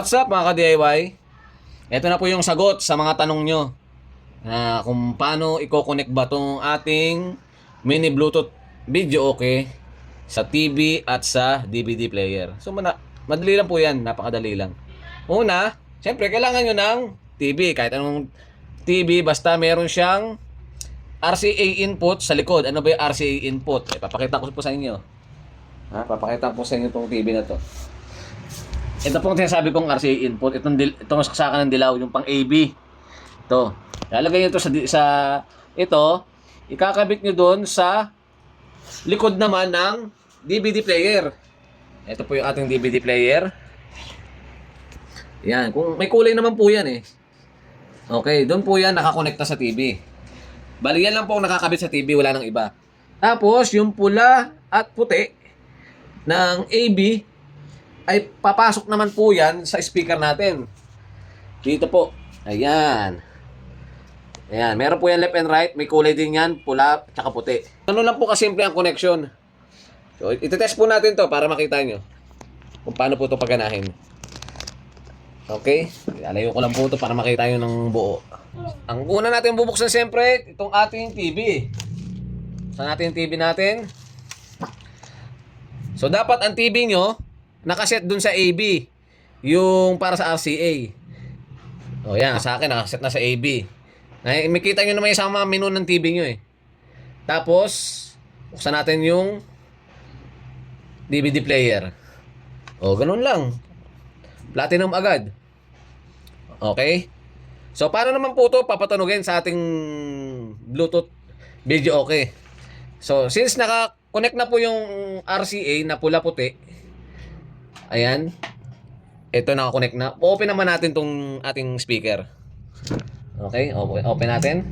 What's up mga ka-DIY? Ito na po yung sagot sa mga tanong nyo kung paano i-connect ba itong ating mini Bluetooth video okay sa TV at sa DVD player. So madali lang po yan, napakadali lang. Una, syempre kailangan nyo ng TV, kahit anong TV basta meron siyang RCA input sa likod. Ano ba yung RCA input? Papakita ko po sa inyo. Papakita ko sa inyo itong TV na to. Ito pong sinasabi kong RCA input, itong saksakan ng dilaw, yung pang AB. Ito. Lalagay nyo ito sa ito, ikakabit nyo doon sa likod naman ng DVD player. Ito po yung ating DVD player. Yan, kung may kulay naman po yan eh. Okay, doon po yan nakakonekta sa TV. Bali yan lang po ang nakakabit sa TV, wala nang iba. Tapos, yung pula at puti ng AB, ay papasok naman po yan sa speaker natin. Dito po. Ayan. Ayan. Meron po yan left and right. May kulay din yan. Pula at puti. Ano lang po kasimple ang connection. So, itetest po natin to para makita nyo kung paano po ito paganahin. Okay. Alayo ko lang po ito para makita nyo ng buo. Ang una natin bubuksan siyempre, itong ating TV. Saan natin yung TV natin? So, dapat ang TV nyo nakaset dun sa AB, yung para sa RCA. O yan, sa akin nakaset na sa AB. Makita nyo naman yung sama menu ng TV nyo eh. Tapos, buksan natin yung DVD player. O, ganun lang. Platinum agad. Okay? So, paano naman po ito papatunugin sa ating Bluetooth video okay? So, since naka-connect na po yung RCA na pula-puti, ayan. Ito naka-connect na. Open naman natin tong ating speaker. Okay, open natin.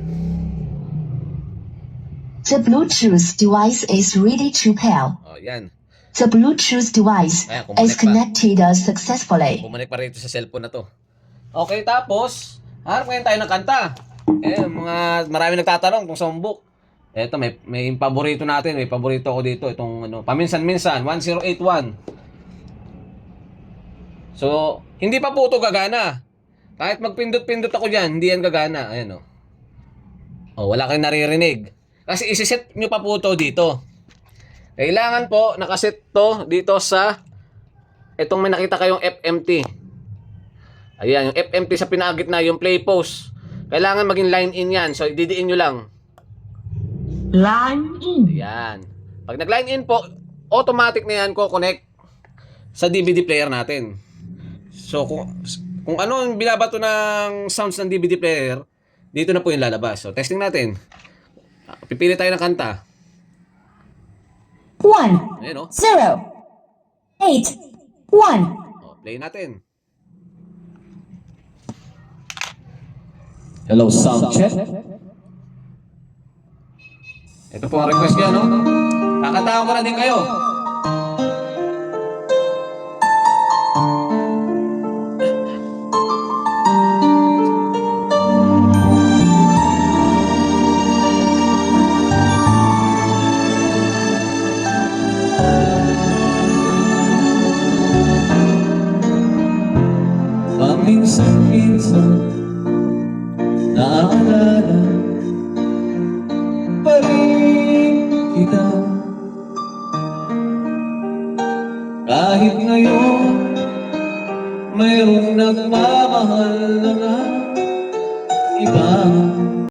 The Bluetooth device is ready to pair. Oh, yan. The Bluetooth device Ayan, is connected successfully. Bumalik pa rito sa cellphone na to. Okay, tapos, harap ngayon tayo ng kanta. Marami nagtatanong kung sambok. Ito, may paborito natin. May paborito ako dito. Itong paminsan-minsan, 1081. So, hindi pa po ito gagana. Kahit magpindot-pindot ako dyan, hindi yan gagana. Ayan o. Wala kayong naririnig. Kasi isiset nyo pa po ito dito. Kailangan po nakaset to dito sa itong may nakita kayong FMT. Ayan, yung FMT sa pinakagitna, yung play post. Kailangan maging line in yan. So, ididiin nyo lang. Line in. Ayan. Pag nag-line in po, automatic na yan ko connect sa DVD player natin. So, kung ano ang binabato ng sounds ng DVD player, dito na po yung lalabas. So, testing natin. Pipili tayo ng kanta. 1, Ayan o. 0, 8, 1. Play natin. Hello, sound check. Ito po ang request niya, no? Kakantahan ko na din kayo. Paminsan-minsan naaalala pa rin kita. Kahit ngayon mayroong nagmamahal na nga iba.